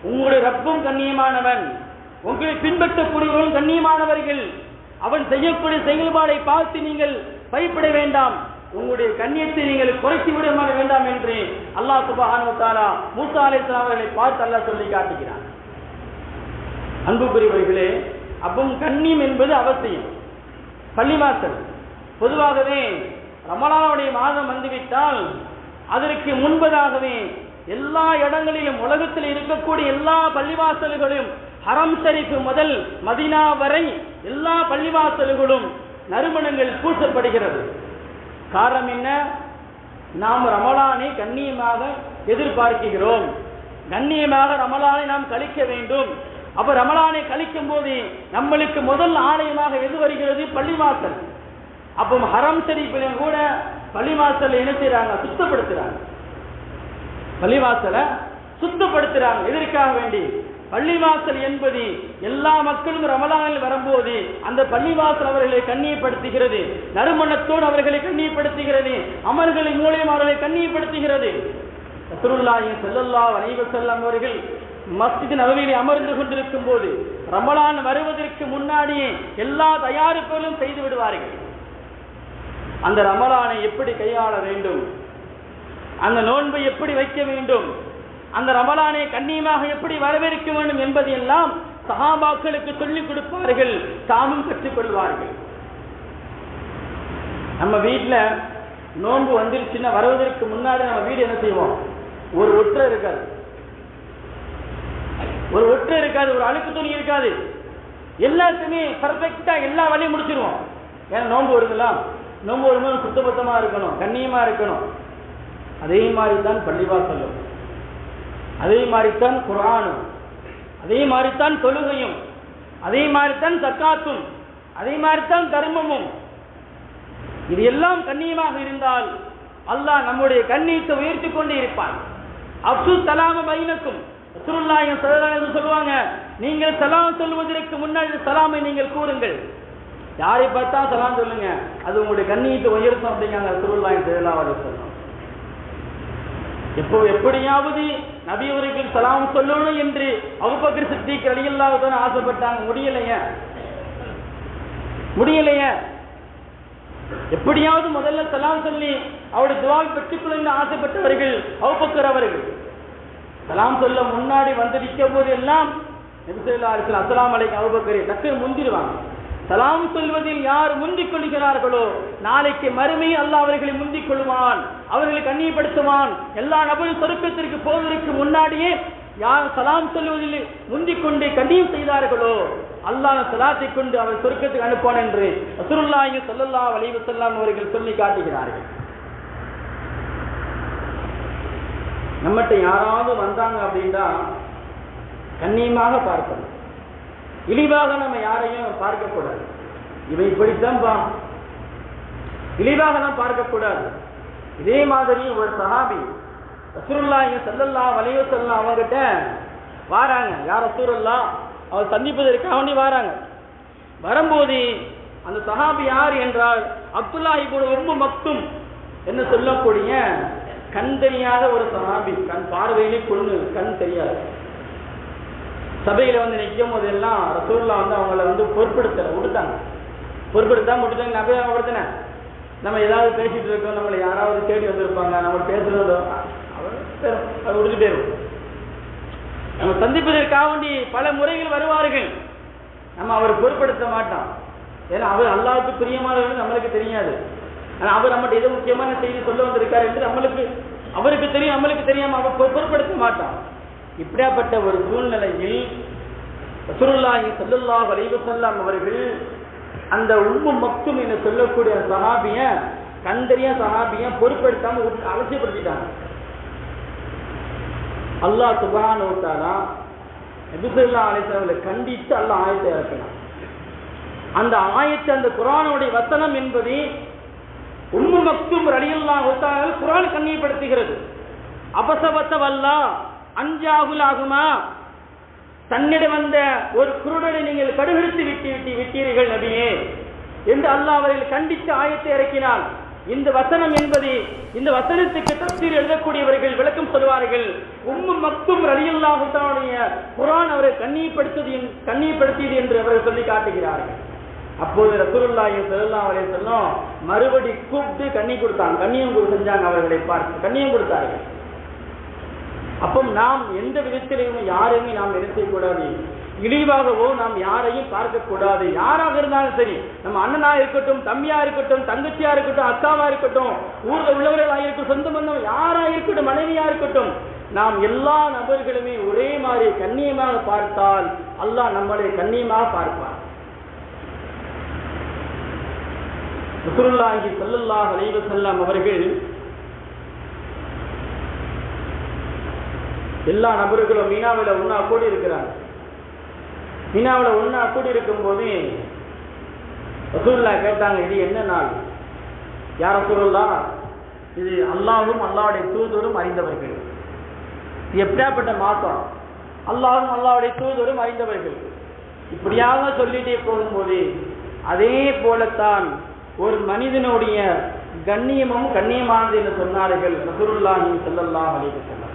உங்களுடைய ரப்பும் கண்ணியமானவன், உங்களை பின்பற்றக்கூடியவர்களும் கண்ணியமானவர்கள், அவன் செய்யக்கூடிய செயல்பாடை பார்த்து நீங்கள் பயப்பட வேண்டாம், உங்களுடைய கண்ணியத்தை நீங்கள் குறைத்து விட வேண்டாம் என்று அல்லாஹ் சுப்ஹானஹு வ தஆலா மூசா அலைஹிஸ்ஸலாம் அவர்களை பார்த்து அல்லாஹ் சொல்லி காட்டுகிறான். அன்புக்குரியவர்களே, அப்பவும் கண்ணியம் என்பது அவசியம். பள்ளிவாசல் பொதுவாகவே ரமலானுடைய மாதம் வந்துவிட்டால் அதற்கு முன்பதாகவே எல்லா இடங்களிலும் உலகத்தில் இருக்கக்கூடிய எல்லா பள்ளிவாசல்களும் ஹரம் ஷரீஃப் முதல் மதீனா வரை எல்லா பள்ளிவாசல்களும் நறுமணங்கள் பூசப்படுகிறது. காரணம் என்ன? நாம் ரமலானை கண்ணியமாக எதிர்பார்க்கிறோம், கண்ணியமாக ரமலானை நாம் கழிக்க வேண்டும். அப்ப ரமலானை கழிக்கும் போது நம்மளுக்கு முதல் ஆலயமாக எது வருகிறது? பள்ளிவாசல். அப்போ ஹரம் ஷரீஃபிலும் கூட பள்ளிவாசல் என்ன செய்யறாங்க? சுத்தப்படுத்துறாங்க. பள்ளிவாசலை சுத்தப்படுத்துறாங்க. எதற்காக வேண்டி? பள்ளிவாசல் என்பது எல்லா மக்களும் ரமலானில் வரும்போது அந்த பள்ளிவாசல் அவர்களை கண்ணியப்படுத்துகிறது, நறுமணத்தோடு அவர்களை கண்ணியப்படுத்துகிறது, அமல்களின் மூலம் அவர்களை கண்ணியப்படுத்துகிறது. ரசூலுல்லாஹி ஸல்லல்லாஹு அலைஹி வஸல்லம் அவர்கள் மஸ்ஜித் நபவியிலே அமர்ந்து கொண்டிருக்கும் போது ரமலான் வருவதற்கு முன்னாடியே எல்லா தயாரிப்புகளும் செய்து விடுவார்கள். அந்த ரமலானை எப்படி கையாள வேண்டும், அந்த நோன்பை எப்படி வைக்க வேண்டும், அந்த ரமலானை கண்ணியமாக எப்படி வரவேற்க வேண்டும் என்பதையெல்லாம் சஹாபாக்களுக்கு சொல்லிக் கொடுப்பார்கள், தாமும் கற்றுக்கொள்வார்கள். நம்ம வீட்டில் நோன்பு வந்துருச்சுன்னா வருவதற்கு முன்னாடி நம்ம வீடு என்ன செய்வோம்? ஒரு ஒற்றை இருக்காது, ஒரு ஒற்றை இருக்காது, ஒரு அழுக்கு துணி இருக்காது, எல்லாத்தையுமே பர்ஃபெக்டா எல்லா வேலையும் முடிச்சிருவோம். ஏன்னா நோன்பு வருதுங்களா, நோன்பு வரும்போது சுத்தபத்தமா இருக்கணும், கண்ணியமா இருக்கணும். அதே மாதிரி தான் பள்ளிவாசலும், அதே மாதிரித்தான் குர்ஆனும், அதே மாதிரித்தான் தொழுகையும், அதே மாதிரித்தான் ஜக்காத்தும், அதே மாதிரித்தான் தர்மமும். இது எல்லாம் கண்ணியமாக இருந்தால் அல்லாஹ் நம்முடைய கண்ணியத்தை உயர்த்தி கொண்டே இருப்பான். அப்து சலாம பைனக்கும், ரசூலுல்லாஹி ஸல்லல்லாஹு அலைஹி வஸல்லம் சொல்லுவாங்க, நீங்கள் சலாம் சொல்வதற்கு முன்னாடி சலாமை நீங்கள் கூறுங்கள். யாரை பார்த்தா சலாம் சொல்லுங்க, அது உங்களுடைய கண்ணியத்தை உயர்த்தும் அப்படிங்கிறாங்க ரசூலுல்லாஹி ஸல்லல்லாஹு அலைஹி வஸல்லம். எப்படியாவது நபி அவர்கள் சலாம் சொல்லணும் என்று அபூபக்கர் சித்திக் ரலியல்லாஹு அன்ஹு ஆசைப்பட்டாங்க. முடியலையே. எப்படியாவது முதல்ல சலாம் சொல்லி அவருடைய துஆவை பெற்றுக்கொள்ள ஆசைப்பட்டவர்கள் அபூபக்கர் அவர்கள். சலாம் சொல்ல முன்னாடி வந்து நிற்கும் போது எல்லாம் நபி ஸல்லல்லாஹு அலைஹி வஸல்லம் அஸ்ஸலாமு அலைக்கும் அபூபக்கர் டக்கு முந்திடுவாங்க. சலாம் சொல்வதில் யார் முந்திக் கொள்கிறார்களோ நாளைக்கு மறுமை அல்லாஹ் அவர்களை முந்திக் கொள்வான், அவர்களை கண்ணியப்படுத்துவான். எல்லா நபரும் சொர்க்கத்திற்கு போவதற்கு முன்னாடியே யார் சலாம் சொல்வதில் முந்திக் கொண்டு கண்ணியம் செய்தார்களோ அல்லாஹ் சலாத்தை கொண்டு அவர் சொர்க்கத்துக்கு அனுப்பான் என்று ரசூலுல்லாஹி ஸல்லல்லாஹு அலைஹி வஸல்லம் அவர்கள் சொல்லி காட்டுகிறார்கள். நம்மகிட்ட யாராவது வந்தாங்க அப்படின்னா கண்ணியமாக பார்க்கணும், இழிவாக நம்ம யாரையும் பார்க்கக்கூடாது. இவன் இப்படித்தான் இழிவாக நாம் பார்க்கக்கூடாது. இதே மாதிரி ஒரு சஹாபி ரசூலுல்லாஹி ஸல்லல்லாஹு அலைஹி வஸல்லம் அவங்ககிட்ட வாராங்க. யார் ரசூலுல்லாஹ், அவர் சந்திப்பதற்காக வேண்டி வாராங்க. வரும்போது அந்த சஹாபி யார் என்றால் அப்துல்லாஹ் இப்னு உம்மு மக்தும் என்ன சொல்லக்கூடிய கண் தெரியாத ஒரு சஹாபி. கண் பார்வையிலே கொண்டு கண் தெரியாது. சபையில வந்து நிற்கும் போதெல்லாம் ரசூலுல்லாஹ் வந்து அவங்கள பொறுப்படுத்தாங்க. நபி அவர்தானே, நம்ம ஏதாவது பேசிட்டு இருக்கோம், நம்மளை யாராவது தேடி வந்திருப்பாங்க, நம்ம பேசுறதோ அவர் விடுத்து போயிடும். நம்ம சந்திப்பதற்காக வேண்டி பல முறைகள் வருவார்கள், நம்ம அவரை பொருட்படுத்த மாட்டோம். ஏன்னா அவர் அல்லாஹ்வுக்கு பிரியமானவர்கள் நம்மளுக்கு தெரியாது. ஆனால் அவர் நம்மகிட்ட ஏதோ முக்கியமான செய்தி சொல்ல வந்திருக்காரு என்று அவருக்கு தெரியும், நம்மளுக்கு தெரியாம அவர் பொருட்படுத்த மாட்டோம். இப்படியாப்பட்ட ஒரு சூழ்நிலையில் ரசூலுல்லாஹி ஸல்லல்லாஹு அலைஹி வஸல்லம் அவர்கள் அந்த உம்மு மக்தும் என்று சொல்லக்கூடிய சஹாபிய கண்டறிய சஹாபிய பொறுப்பெடுக்காம அலட்சியப்படுத்திட்டாங்க. அல்லாஹ் சுப்ஹானஹு வ தஆலா நபி ஸல்லல்லாஹு அலைஹி வஸல்லம் கண்டித்து அல்லாஹ் ஆயத்தை இறக்கினான். அந்த ஆயத்து அந்த குர்ஆனுடைய வசனம் என்பது உம்மு மக்தும் ரலியல்லாஹு தஆலா குர்ஆன் கண்ணியப்படுத்துகிறது. அபஸவத்தவல்லா அஞ்சாகுலாகுமா, தன்னிடம் வந்த ஒரு குருடனை நீங்கள் கடுகெடுத்து விட்டீர்கள் நபியே என்று அல்லாஹ் அவர்கள் கண்டித்து ஆயத்தை இறக்கினான். இந்த வசனம் என்பது, இந்த வசனத்துக்கு தஃசீர் எழுதக்கூடியவர்கள் விளக்கம் சொல்வார்கள். உம்மு மக்தும் ரலியல்லாஹு தஆலா குர்ஆன் அவரை கண்ணியப்படுத்தியது என்று அவர்கள் சொல்லி காட்டுகிறார்கள். அப்போது ரசூலுல்லாஹி ஸல்லல்லாஹு அலைஹி வஸல்லம் மறுபடி கூப்பிட்டு கண்ணியம் செஞ்சாங்க. அவர்களை பார்த்து கண்ணியம் கொடுத்தார்கள். அப்போ நாம் எந்த விதத்திலையும் யாரையுமே நாம் என்ன செய்யக்கூடாது, இழிவாகவோ நாம் யாரையும் பார்க்க கூடாது. யாராக இருந்தாலும் சரி, நம்ம அண்ணனா இருக்கட்டும், தம்பியா இருக்கட்டும், தங்கச்சியா இருக்கட்டும், அக்காவா இருக்கட்டும், ஊர்ல உள்ளவர்களாக இருக்கட்டும், சொந்த பந்தம் யாரா இருக்கட்டும், மனைவியா இருக்கட்டும், நாம் எல்லா நபர்களுமே ஒரே மாதிரி கண்ணியமாக பார்த்தால் அல்லாஹ் நம்மளை கண்ணியமாக பார்ப்பார். ரசூலுல்லாஹி ஸல்லல்லாஹு அலைஹி வஸல்லம் அவர்கள் எல்லா நபர்களும் மீனாவில ஒன்னா கூடி இருக்கிறாங்க. மீனாவில ஒன்னா கூடி இருக்கும் போது ரசூலுல்லாஹ் கேட்டாங்க, இது என்ன நாள்? யா ரசூலுல்லாஹ், இது அல்லாஹ்வும் அல்லாஹ்வுடைய தூதரும் அறிந்தவர்கள். இது எப்படியாப்பட்ட மாசம்? அல்லாஹ்வும் அல்லாஹ்வுடைய தூதரும் அறிந்தவர்கள். இப்படியாக சொல்லிட்டே போகும்போது அதே போலத்தான் ஒரு மனிதனுடைய கண்ணியமும் கண்ணியமானது என்று சொன்னார்கள் ரசூலுல்லாஹி ஸல்லல்லாஹு அலைஹி வஸல்லம்.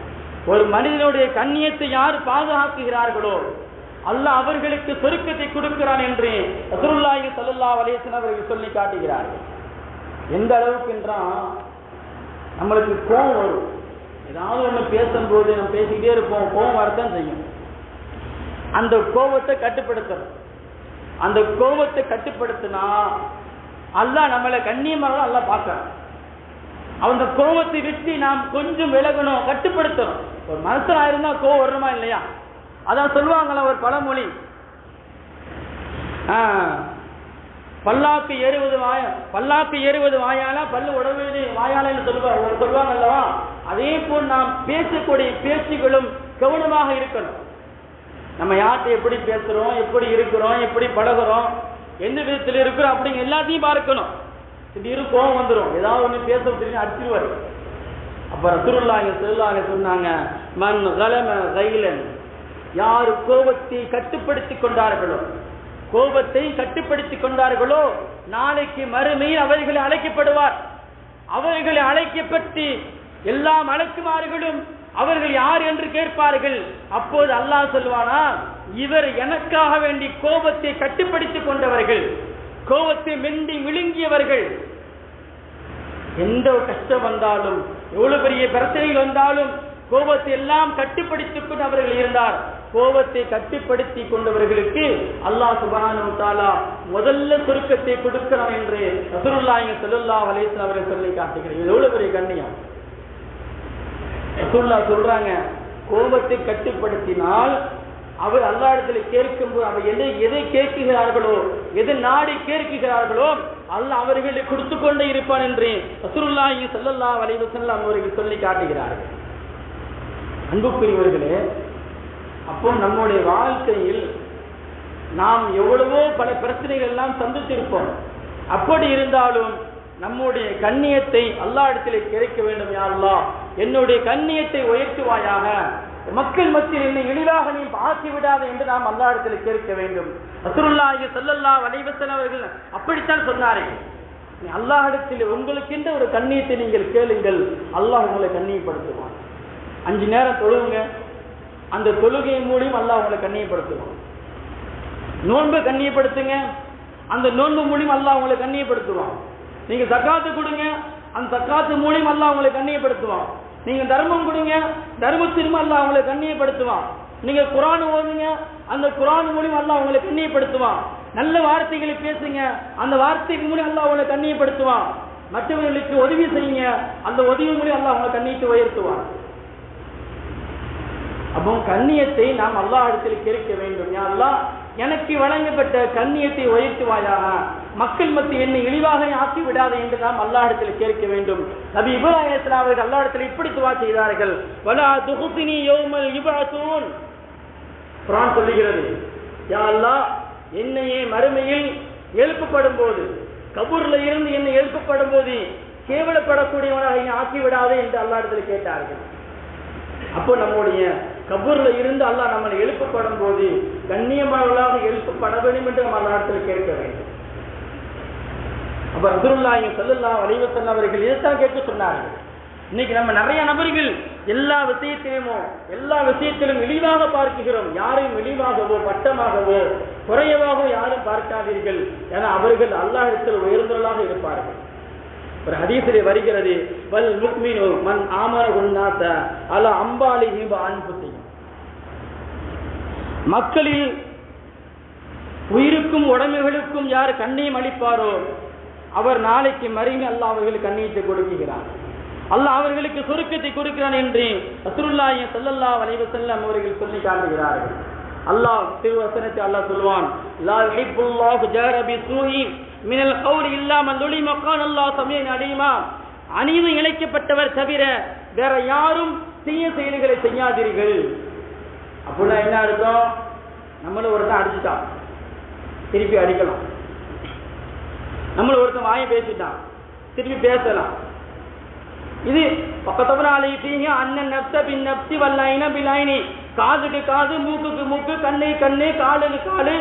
ஒரு மனிதனுடைய கண்ணியத்தை யார் பாதுகாக்கிறார்களோ அல்லாஹ் அவர்களுக்கு சொர்க்கத்தை கொடுக்கிறான் என்று ரசூலுல்லாஹி ஸல்லல்லாஹு அலைஹி வஸல்லம் அவர்கள் சொல்லி காட்டுகிறார்கள். எந்த அளவுக்கு என்றால், நம்மளுக்கு கோபம் வரும். ஏதாவது ஒன்று பேசும்போது நம்ம பேசிக்கிட்டே இருப்போம், கோபம் வரத்தான் செய்யும். அந்த கோபத்தை கட்டுப்படுத்தணும். அந்த கோபத்தை கட்டுப்படுத்தினா அல்லாஹ் நம்மளை கண்ணியமாக அல்லாஹ் பார்க்கணும். அந்த கோபத்தை விட்டு நாம் கொஞ்சம் விலகணும், கட்டுப்படுத்தணும். ஒரு மனுஷனா இருந்தா கோபம் வரணுமா இல்லையா? அதான் சொல்லுவாங்களா ஒரு பழமொழி, பல்லாக்கு ஏறுவது வாயால, பல்லு உடவுவது வாயால என்று சொல்லுவாங்க அல்லவா? அதே போல் நாம் பேசக்கூடிய பேச்சுகளும் கவனமாக இருக்கணும். நம்ம யார்கிட்ட எப்படி பேசுறோம், எப்படி இருக்கிறோம், எப்படி பழகிறோம், எந்த விதத்தில் இருக்கிறோம் அப்படிங்க எல்லாத்தையும் பார்க்கணும். திடீர்னு கோபம் வந்துடும், ஏதாவது ஒன்று பேச தெரியும் அடிச்சிருவாரு. அப்ப ரசூலுல்லாஹி ஸல்லல்லாஹு அலைஹி வஸல்லம் சொன்னாங்க, மன் ஸலம கைலன், யார் கோபத்தை கட்டுப்படுத்திக் கொண்டார்களோ நாளைக்கு மறுமையில் அவர்களை அழைக்கப்படுவார். அவர்களை அழைக்கப்பட்டு எல்லா மலக்குமார்களும் அவர்கள் யார் என்று கேட்பார்கள். அப்போது அல்லாஹ் சொல்வானா, இவர் எனக்காக வேண்டி கோபத்தை கட்டுப்படுத்திக் கொண்டவர்கள், கோபத்தை மெண்டி விழுங்கியவர்கள். எந்த கஷ்டம் வந்தாலும், எவ்வளவு பெரிய பிரச்சனைகள் வந்தாலும் கோபத்தை எல்லாம் கட்டுப்படுத்திக் கொண்டு அவர்கள் இருந்தார். கோபத்தை கட்டுப்படுத்தி கொண்டவர்களுக்கு அல்லாஹ் சுப்ஹானஹு வ தஆலா முதல்ல சுருக்கத்தை கொடுக்கிறான் என்று ரசூலுல்லாஹி ஸல்லல்லாஹு அலைஹி வஸல்லம் அவர்கள் சொல்லி காட்டுகிறார். எவ்வளவு பெரிய கண்ணியம்! ரசூலுல்லாஹ் சொல்றாங்க, கோபத்தை கட்டுப்படுத்தினால் அவர் அல்லாஹ்விடத்தில் கேட்கும்போது அவர் எதை கேட்கிறார்களோ, எதை நாடி கேட்கிறார்களோ அல்லாஹ் அவர்களுக்கு கொடுத்து கொண்டே இருப்பான் என்று ரசூலுல்லாஹி ஸல்லல்லாஹு அலைஹி வஸல்லம் அவர்கள் சொல்லி காட்டுகிறார்கள். அன்புக்குரியவர்களே, அப்போ நம்முடைய வாழ்க்கையில் நாம் எவ்வளவோ பல பிரச்சனைகள் எல்லாம் சந்தித்திருப்போம். அப்படி இருந்தாலும் நம்முடைய கண்ணியத்தை அல்லாஹ்விடத்திலே கேட்க வேண்டும். யா அல்லாஹ், என்னுடைய கண்ணியத்தை உயர்த்துவாயாக, மக்கள் மத்தியில் என்னை இழிவாக நீ ஆக்கி விடாது என்று நாம் அல்லாஹ்விடத்தில் கேட்க வேண்டும். ரசூலுல்லாஹி ஸல்லல்லாஹு அலைஹி வஸல்லம் அவர்கள் அப்படித்தான் சொன்னார்கள். அல்லாஹ்விடத்தில் உங்களுக்கென்ற ஒரு கண்ணியத்தை நீங்கள் கேளுங்கள், அல்லாஹ் உங்களை கண்ணியப்படுத்துவான். 5 நேரம் தொழுவுங்க, அந்த தொழுகை மூலியம் அல்லாஹ் உங்களை கண்ணியப்படுத்துவான். நோன்பு கண்ணியப்படுத்துங்க, அந்த நோன்பு மூலியம் அல்லாஹ் உங்களை கண்ணியப்படுத்துவான். நீங்க ஜக்காத்து கொடுங்க, அந்த ஜக்காத்து மூலியம் அல்லாஹ் உங்களை கண்ணியப்படுத்துவான். நீங்க தர்மம் கொடுங்க, தர்மத்தின் அல்லாஹ் உங்களை கண்ணியப்படுத்துவான். நீங்க குர்ஆன் ஓதுங்க, அந்த குர்ஆன் மூலியம் அல்லாஹ் உங்களை கண்ணியப்படுத்துவான். நல்ல வார்த்தைகளை பேசுங்க, அந்த வார்த்தைக்கு மூலியம் அல்லாஹ் உங்களை கண்ணியப்படுத்துவான். மற்றவர்களுக்கு உதவி செய்யுங்க, அந்த உதவி மூலியம் அல்லாஹ் உங்களை கண்ணியத்தை உயர்த்துவான். அப்போ கண்ணியத்தை நாம் அல்லாஹ்விடத்தில் கேட்க வேண்டும். யா அல்லாஹ், எனக்கு வழங்கப்பட்ட கண்ணியத்தை உயர்த்துவாயாக, மக்கள் மத்தியில் என்னை இழிவாக ஆக்கி விடாதே என்று நாம் அல்லாஹ்விடத்தில் கேட்க வேண்டும். நபி இப்ராஹீம் அலைஹிஸ்ஸலாம் அவர்கள் அல்லாஹ்விடத்தில் இப்படி துஆ செய்தார்கள், வலா துஹ்ஸினி யௌமல் யுபஅஸூன். குர்ஆன் சொல்லுகிறது, யா அல்லாஹ், என்னையே மறுமையில் எழுப்பப்படும் போது, கபூர்ல இருந்து என்னை எழுப்பப்படும் போது கேவலப்படக்கூடியவனாக என்னை ஆக்கி விடாதே என்று அல்லாஹ்விடத்தில் கேட்டார்கள். அப்போ நம்முடைய கபூர்ல இருந்து அல்லாஹ் நம்மளை எழுப்பப்படும் போது கண்ணியமானவர்களாக எழுப்பப்பட வேண்டும் என்று நம்ம அல்லாஹ்விடத்தில் கேட்க வேண்டும். அப்ப ரசூலுல்லாஹி ஸல்லல்லாஹு அலைஹி வஸல்லம் அவர்கள் இதைத்தான் கேட்க சொன்னார்கள். இன்னைக்கு நம்ம நிறைய நபர்கள் எல்லா விஷயத்திலும் இழிவாக பார்க்கிறோம். யாரையும் இழிவாகவோ பட்டமாகவோ குறையவாகவோ யாரும் பார்க்காதீர்கள். ஏன்னா அவர்கள் அல்லாஹ்விடத்தில் உயர்ந்தவர்களாக இருப்பார்கள். ஒரு ஹதீஸிலே வருகிறது, வல் முஃமினு மன் ஆமரஹுன் நாஸ அலா அம்பாலிஹி வ அன்ஃபுஸிஹிம். மக்களில் உயிருக்கும் உடமைகளுக்கும் யார் கண்ணியம் அளிப்பாரோ அவர் நாளைக்கு மறுமை அல்லாஹ் அவர்களுக்கு கண்ணியத்தை கொடுக்கிறார். அல்லாஹ் அவர்களுக்கு சுருக்கத்தை கொடுக்கிறான் என்று ரசூலுல்லாஹி ஸல்லல்லாஹு அலைஹி வஸல்லம் அவர்கள் சொல்லி காட்டுகிறார்கள். அல்லாஹ் திருவசனத்தை அல்லாஹ் சொல்வான், லா யுஹிப்புல்லாஹு ஜார பிஸூஇ மினல் கௌலி இல்லா மன் லுலிம கான அல்லாஹ் சமீஅன் அலீமா. அநீதி இழைக்கப்பட்டவர் தவிர வேற யாரும் தீய செயல்களை செய்யாதீர்கள். அப்படின்னா என்ன அர்த்தம்? நம்மள ஒருத்தன் அடிச்சுட்டான், திருப்பி அடிக்கலாம். நம்மள ஒருத்தன் வாயை பேசிட்டான், திருப்பி பேசலாம். இது பக்கத்தவர அலைஃபீஹி அன்னன் நஃப்ஸ பின் நஃப்ஸி வல் ஐன பில் ஐனி. காதுக்கு காது, மூக்குக்கு மூக்கு, கண்ணு கண்ணு, காலுக்கு காலு,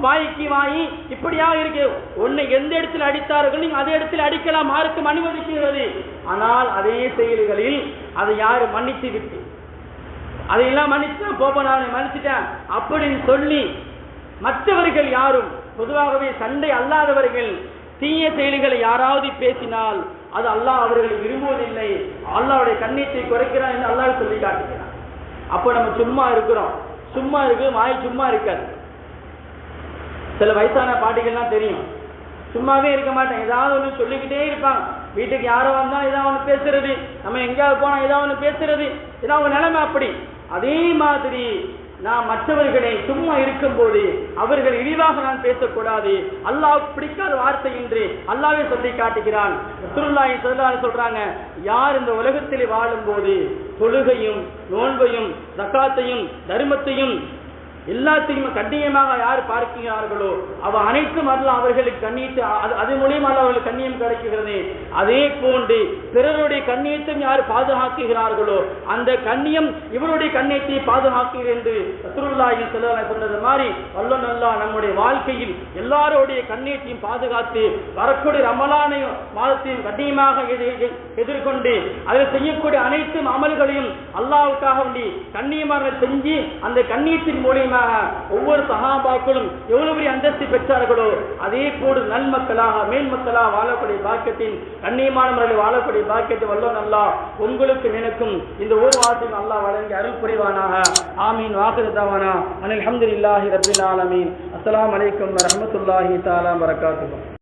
வாய்க்கு வாய், இப்படியா இருக்கு. ஒன்னு எந்த இடத்துல அடித்தார்கள் நீங்க அதே இடத்துல அடிக்கலாம், மார்க்கம் அனுமதிக்கிறது. ஆனால் அதே செயல்களில் அதை யாரு மன்னித்து விட்டு அதையெல்லாம் மன்னிச்சுட்டேன், போப்ப நான் மன்னிச்சுட்டேன் அப்படின்னு சொல்லி மற்றவர்கள் யாரும், பொதுவாகவே சண்டை அல்லாதவர்கள் தீய செயல்களை யாராவது பேசினால் அது அல்லாஹ் அவர்களை விரும்புவதில்லை, அல்லாஹ்வுடைய கண்ணியத்தை குறைக்கிறான் என்று அல்லாஹ் சொல்லி காட்டுகிறான். அப்ப நம்ம சும்மா இருக்கிறோம், சும்மா இருக்கு, வாய் சும்மா இருக்காது. சில வயசான பாட்டிகள்லாம் தெரியும், சும்மாவே இருக்க மாட்டேன், ஏதாவது ஒன்று சொல்லிக்கிட்டே இருப்பாங்க. வீட்டுக்கு யாரோ வந்தா ஏதாவது ஒன்று பேசுறது, நம்ம எங்கேயாவது போனா ஏதாவது ஒன்று பேசுறது, ஏதாவது நிலைமை அப்படி. அதே மாதிரி நான் மற்றவர்களை சும்மா இருக்கும் போது அவர்கள் இழிவாக நான் பேசக்கூடாது. அல்லாஹ் பிடிக்காத வார்த்தை என்று அல்லாஹ்வே சொல்லி காட்டுகிறான். ரசூலுல்லாஹி ஸல்லல்லாஹு அலைஹி சொல்றாங்க, யார் இந்த உலகத்திலே வாழும் போது தொழுகையும் நோன்பையும் ஜகாத்தையும் தர்மத்தையும் எல்லாத்தையும் கண்ணியமாக யார் பார்க்கிறார்களோ அவ அனைத்தும் அல்லாஹ் அவர்களுக்கு கண்ணியத்தை, அது மூலியமா அல்லாஹ் அவர்களுக்கு கண்ணியம் கிடைக்கிறது. அதே போன்று பிறருடைய கண்ணியத்தையும் யார் பாதுகாக்கிறார்களோ அந்த கண்ணியம் இவருடைய கண்ணியத்தை பாதுகாக்கிறது என்று ரசூலுல்லாஹி ஸல்லல்லாஹு அலைஹி சொன்னது மாதிரி அல்லாஹ் நல்லா நம்முடைய வாழ்க்கையில் எல்லாருடைய கண்ணியத்தையும் பாதுகாத்து வரக்கூடிய ரமலான் மாதத்தையும் கண்ணியமாக எதிர்கொண்டு அதில் செய்யக்கூடிய அனைத்து அமல்களையும் அல்லாஹ்வுக்காக வேண்டி கண்ணியமாக செஞ்சு அந்த கண்ணியத்தின் மூலியமாக ஒவ்வொரு சஹாபாக்களும் எவ்வளவு பெரிய அந்தஸ்து பெற்றார்களோ அதே போடு நன்மக்களாக மேன்மக்களாக வாழக்கூடிய பாக்கியத்தின் கண்ணியமான முறையில் வாழக்கூடிய பாக்கியத்தை வல்லோன் அல்லாஹ் உங்களுக்கு எனக்கும் இந்த ஒரு வாசையும் அல்லாஹ் வழங்கி அருள் புரிவானாக. ஆமீன். வாஹிரு தஅவானா அல்ஹம்துலில்லாஹி ரப்பில் ஆலமீன். அஸ்ஸலாமு அலைக்கும் வரஹ்மத்துல்லாஹி தஆலா வபரகாத்துஹு.